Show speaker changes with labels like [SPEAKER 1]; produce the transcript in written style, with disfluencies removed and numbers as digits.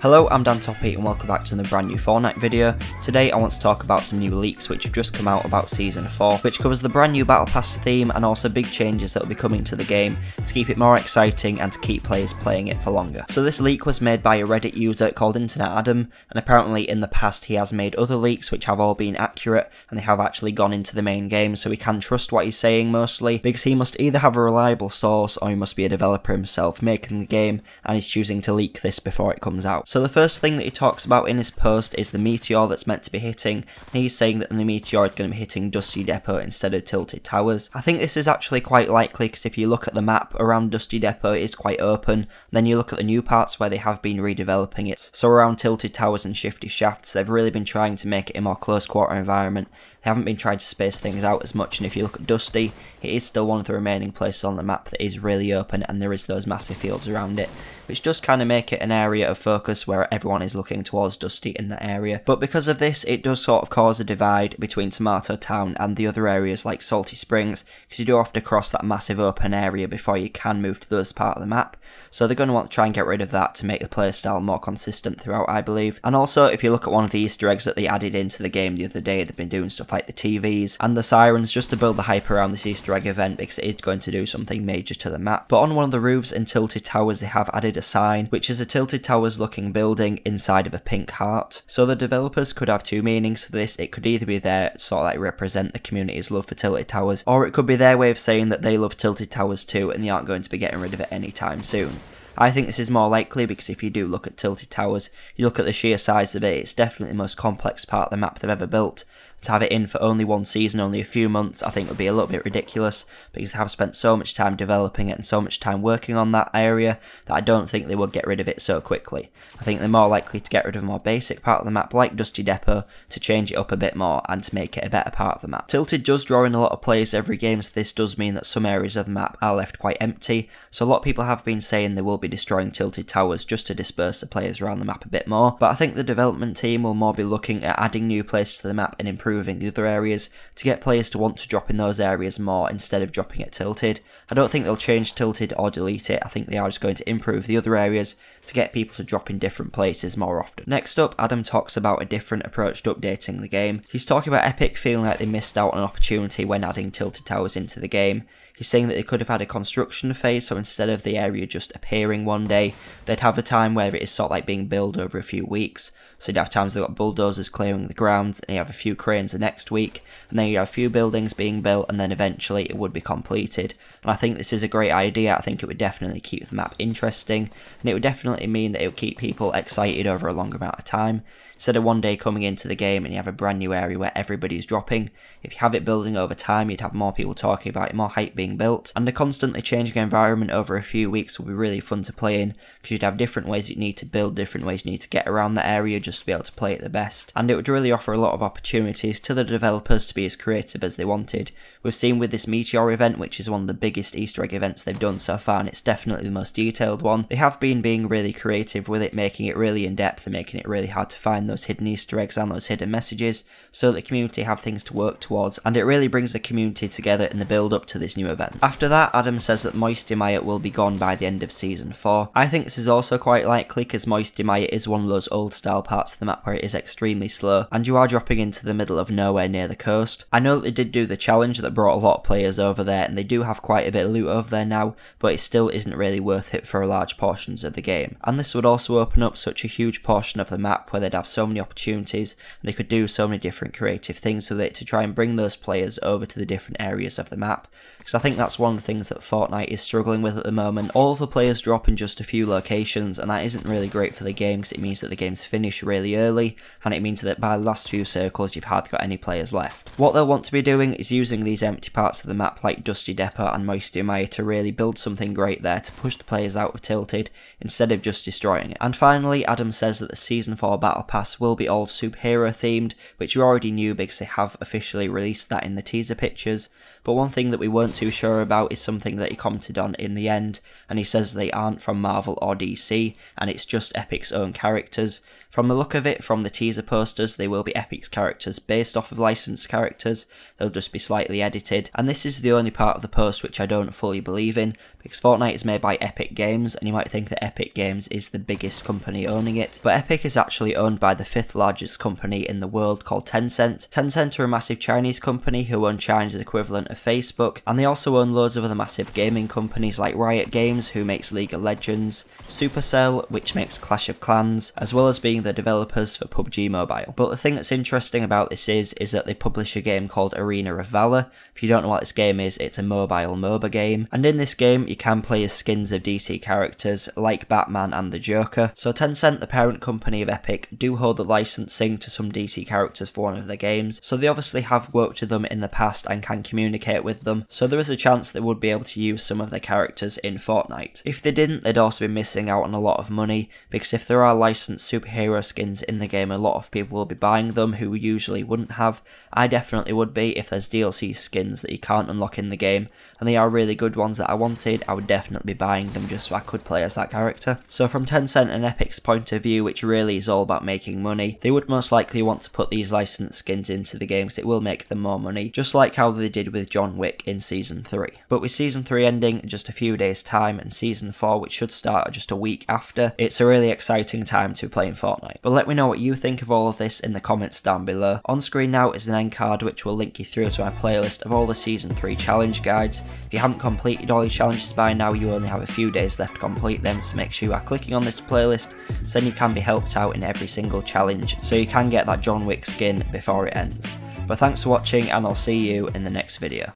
[SPEAKER 1] Hello, I'm Dan Toppy and welcome back to another brand new Fortnite video. Today I want to talk about some new leaks which have just come out about Season 4, which covers the brand new Battle Pass theme and also big changes that will be coming to the game to keep it more exciting and to keep players playing it for longer. So this leak was made by a Reddit user called Internet Adam, and apparently in the past he has made other leaks which have all been accurate and they have actually gone into the main game, so we can trust what he's saying mostly, because he must either have a reliable source or he must be a developer himself making the game and he's choosing to leak this before it comes out. So the first thing that he talks about in his post is the Meteor that's meant to be hitting, and he's saying that the Meteor is going to be hitting Dusty Depot instead of Tilted Towers. I think this is actually quite likely because if you look at the map around Dusty Depot it is quite open, and then you look at the new parts where they have been redeveloping it. So around Tilted Towers and Shifty Shafts they've really been trying to make it a more close quarter environment. They haven't been trying to space things out as much, and if you look at Dusty, it is still one of the remaining places on the map that is really open and there is those massive fields around it, which does kind of make it an area of focus where everyone is looking towards Dusty in that area. But because of this, it does sort of cause a divide between Tomato Town and the other areas like Salty Springs, because you do have to cross that massive open area before you can move to those part of the map. So they're going to want to try and get rid of that to make the playstyle more consistent throughout, I believe. And also, if you look at one of the Easter eggs that they added into the game the other day, they've been doing stuff like the TVs and the sirens just to build the hype around this Easter egg event, because it is going to do something major to the map. But on one of the roofs in Tilted Towers they have added a sign, which is a Tilted Towers looking building inside of a pink heart. So the developers could have two meanings for this. It could either be there to sort of like represent the community's love for Tilted Towers, or it could be their way of saying that they love Tilted Towers too and they aren't going to be getting rid of it anytime soon. I think this is more likely because if you do look at Tilted Towers, you look at the sheer size of it, it's definitely the most complex part of the map they've ever built. To have it in for only one season, only a few months, I think would be a little bit ridiculous, because they have spent so much time developing it and so much time working on that area that I don't think they would get rid of it so quickly. I think they're more likely to get rid of a more basic part of the map like Dusty Depot to change it up a bit more and to make it a better part of the map. Tilted does draw in a lot of players every game, so this does mean that some areas of the map are left quite empty, so a lot of people have been saying they will be destroying Tilted Towers just to disperse the players around the map a bit more, but I think the development team will more be looking at adding new places to the map and improving the other areas to get players to want to drop in those areas more instead of dropping at Tilted. I don't think they'll change Tilted or delete it. I think they are just going to improve the other areas to get people to drop in different places more often. Next up, Adam talks about a different approach to updating the game. He's talking about Epic feeling like they missed out on an opportunity when adding Tilted Towers into the game. He's saying that they could have had a construction phase, so instead of the area just appearing one day, they'd have a time where it is sort of like being built over a few weeks. So you'd have times they've got bulldozers clearing the ground, and you have a few cranes the next week, and then you have a few buildings being built, and then eventually it would be completed. And I think this is a great idea. I think it would definitely keep the map interesting, and it would definitely mean that it would keep people excited over a longer amount of time. Instead of one day coming into the game and you have a brand new area where everybody's dropping, if you have it building over time, you'd have more people talking about it, more hype being built, and a constantly changing environment over a few weeks will be really fun to play in, because you'd have different ways you need to build, different ways you need to get around the area just to be able to play it the best, and it would really offer a lot of opportunities to the developers to be as creative as they wanted. We've seen with this Meteor event, which is one of the biggest Easter egg events they've done so far, and it's definitely the most detailed one. They have been being really creative with it, making it really in depth and making it really hard to find those hidden Easter eggs and those hidden messages, so that the community have things to work towards, and it really brings the community together in the build up to this new event. After that, Adam says that Moisty Mire will be gone by the end of Season 4. I think this is also quite likely, because Moisty Mire is one of those old style parts of the map where it is extremely slow, and you are dropping into the middle of nowhere near the coast. I know that they did do the challenge that brought a lot of players over there, and they do have quite a bit of loot over there now, but it still isn't really worth it for large portions of the game. And this would also open up such a huge portion of the map where they'd have so many opportunities, and they could do so many different creative things with it to try and bring those players over to the different areas of the map, because I think that's one of the things that Fortnite is struggling with at the moment. All of the players drop in just a few locations, and that isn't really great for the game, because it means that the game's finished really early, and it means that by the last few circles you've hardly got any players left. What they'll want to be doing is using these empty parts of the map like Dusty Depot and Moisty Mire to really build something great there to push the players out of Tilted instead of just destroying it. And finally, Adam says that the Season 4 Battle Pass will be all superhero themed, which we already knew because they have officially released that in the teaser pictures, but one thing that we weren't too sure about is something that he commented on in the end, and he says they aren't from Marvel or DC, and it's just Epic's own characters. From the look of it, from the teaser posters, they will be Epic's characters based off of licensed characters, they'll just be slightly edited, and this is the only part of the post which I don't fully believe in, because Fortnite is made by Epic Games, and you might think that Epic Games is the biggest company owning it, but Epic is actually owned by the 5th largest company in the world called Tencent. Tencent are a massive Chinese company who own China's equivalent of Facebook, and they also own loads of other massive gaming companies like Riot Games, who makes League of Legends, Supercell, which makes Clash of Clans, as well as being the developers for PUBG Mobile. But the thing that's interesting about this is that they publish a game called Arena of Valor. If you don't know what this game is, it's a mobile MOBA game, and in this game you can play as skins of DC characters like Batman and the Joker. So Tencent, the parent company of Epic, do hold the licensing to some DC characters for one of their games, so they obviously have worked with them in the past and can communicate with them, so there is a chance they would be able to use some of their characters in Fortnite. If they didn't, they'd also be missing out on a lot of money, because if there are licensed superhero skins in the game, a lot of people will be buying them who usually wouldn't have. I definitely would be. If there's DLC skins that you can't unlock in the game, and they are really good ones that I wanted, I would definitely be buying them just so I could play as that character. So from Tencent and Epic's point of view, which really is all about making money, they would most likely want to put these licensed skins into the game because it will make them more money, just like how they did with John Wick in Season 3. But with Season 3 ending in just a few days time, and Season 4 which should start just a week after, it's a really exciting time to be playing Fortnite. But let me know what you think of all of this in the comments down below. On screen now is an end card which will link you through to my playlist of all the Season 3 challenge guides. If you haven't completed all your challenges by now, you only have a few days left to complete them, so make sure you are clicking on this playlist so then you can be helped out in every single challenge, so you can get that John Wick skin before it ends. But thanks for watching, and I'll see you in the next video.